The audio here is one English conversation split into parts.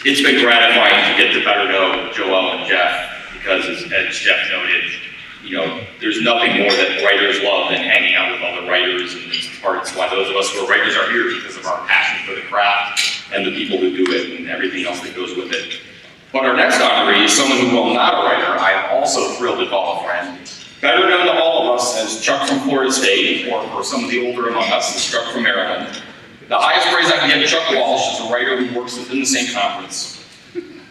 it's been gratifying to get to better know Joel and Jeff, because as Jeff noted, you know, there's nothing more that writers love than hanging out with other writers, and it's parts why those of us who are writers are here, because of our passion for the craft and the people who do it and everything else that goes with it. But our next honoree is someone who, while not a writer, I am also thrilled to call a friend. Better known to all of us as Chuck from Florida State, or for some of the older among us, as Chuck from Maryland. The highest praise I can give Chuck Walsh, as a writer who works within the same conference,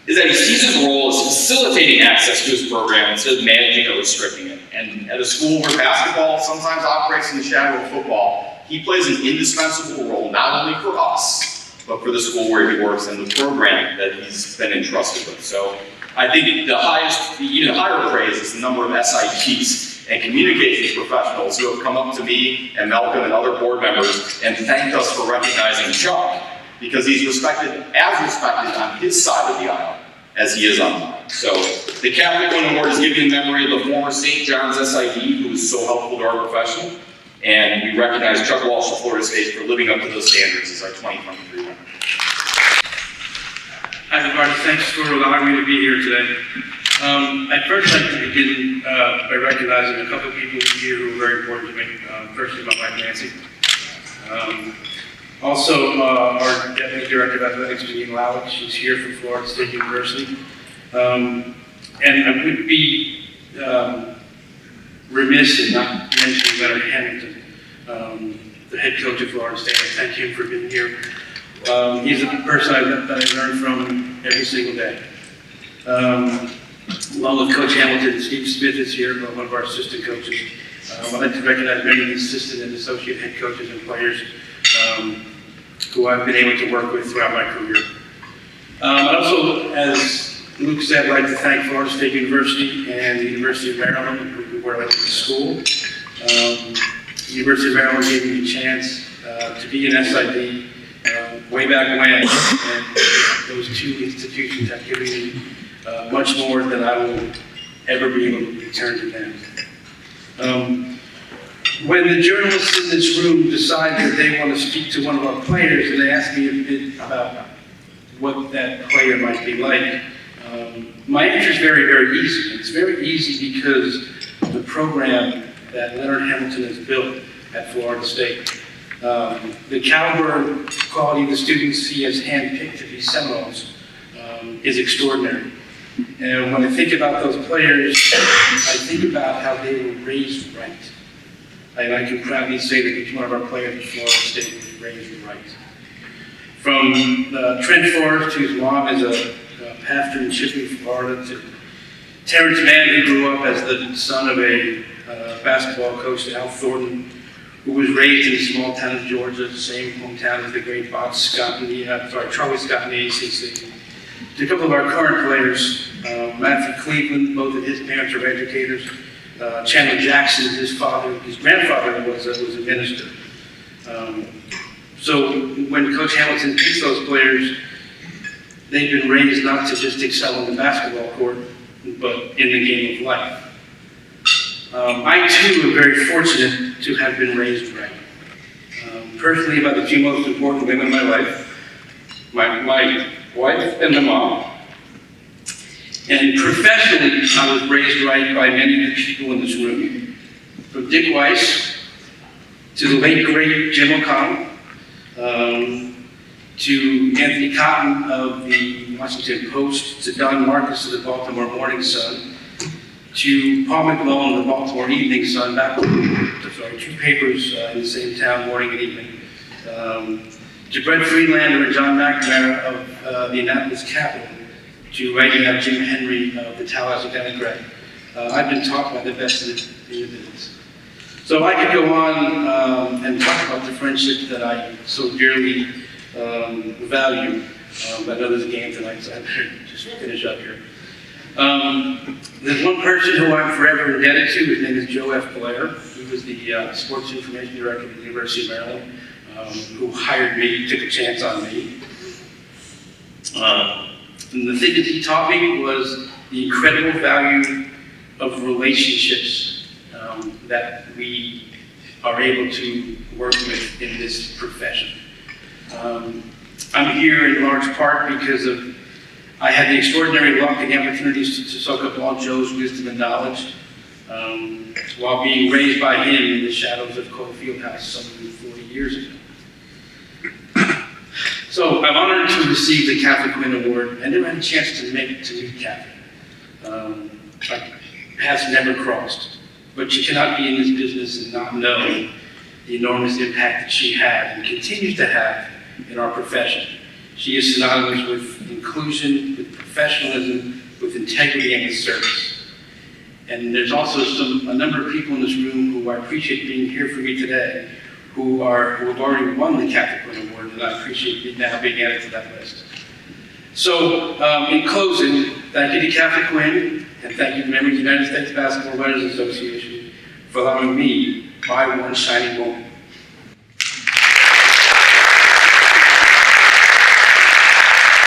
is that he sees his role as facilitating access to his program instead of managing or restricting it. And at a school where basketball sometimes operates in the shadow of football, he plays an indispensable role not only for us, but for the school where he works and the program that he's been entrusted with. So I think the highest, even higher praise is the number of SITs and communications professionals who have come up to me and Malcolm and other board members and thanked us for recognizing Chuck, because he's respected on his side of the aisle as he is on mine. So the Catholic Quinn Award is given in memory of the former St. John's SID who was so helpful to our profession, and we recognize Chuck Walsh of Florida State for living up to those standards as our 2023 winner. Hi everybody, thanks for allowing me to be here today. I'd first like to begin by recognizing a couple of people here who are very important to me. Firstly, my wife Nancy. Also, our Deputy Director of Athletics, Janine Lowell, she's here from Florida State University. And I would be remiss in not mentioning Leonard Hamilton, the head coach of Florida State. I thank him for being here. He's a person that I learn from every single day. Along with Coach Hamilton, Steve Smith is here, one of our assistant coaches. I'd like to recognize many of the assistant and associate head coaches and players who I've been able to work with throughout my career. I'd also, as Luke said, I'd like to thank Florida State University and the University of Maryland, where I went to school. The University of Maryland gave me a chance to be an SID way back when, and those two institutions have given me much more than I will ever be able to return to them. When the journalists in this room decide that they want to speak to one of our players and they ask me a bit about what that player might be like, my answer is very, very easy. It's very easy because of the program that Leonard Hamilton has built at Florida State. The caliber and quality of the students he has handpicked to be Seminoles is extraordinary. And when I think about those players, I think about how they were raised right. And I can proudly say that each one of our players at Florida State was raised right. From Trent Forrest, whose mom is a pastor in Shipley, Florida, to Terrence Mann, who grew up as the son of a basketball coach, Al Thornton, who was raised in a small town of Georgia, the same hometown as the great Charlie Scott in the ACC. To a couple of our current players, Matthew Cleveland, both of his parents are educators. Chandler Jackson, his grandfather was a minister. So when Coach Hamilton picks those players, they've been raised not to just excel on the basketball court, but in the game of life. I too am very fortunate to have been raised right. Personally, by the two most important women in my life, my wife and my mom. And professionally, I was raised right by many of the people in this room. From Dick Weiss, to the late great Jim O'Connell, to Anthony Cotton of the Washington Post, to Don Marcus of the Baltimore Morning Sun, to Paul McMullen of the Baltimore Evening Sun, two papers in the same town, morning and evening, to Brett Friedlander and John McNamara of the Annapolis Capital, to right now Jim Henry of the Tallahassee Democrat. I've been taught by the best in the business. So I could go on and talk about the friendships that I so dearly value, but I know there's a game tonight, so I better just finish up here. There's one person who I'm forever indebted to. His name is Joe F. Blair. He was the Sports Information Director at the University of Maryland, who hired me, took a chance on me. And the thing that he taught me was the incredible value of relationships that we are able to work with in this profession. I'm here in large part because of I had the extraordinary luck and the opportunities to soak up all Joe's wisdom and knowledge while being raised by him in the shadows of Cole Fieldhouse some 40 years ago. So I'm honored to receive the Katha Quinn Award. I never had a chance to meet Katha. Our paths never crossed, but you cannot be in this business and not know the enormous impact that she had and continues to have in our profession. She is synonymous with inclusion, with professionalism, with integrity, and with service. And there's also a number of people in this room who I appreciate being here for me today, who have already won the Katha Quinn Award, and I appreciate now being added to that list. So, in closing, thank you to Katha Quinn, and thank you to members of the United States Basketball Writers Association for allowing me my one shining moment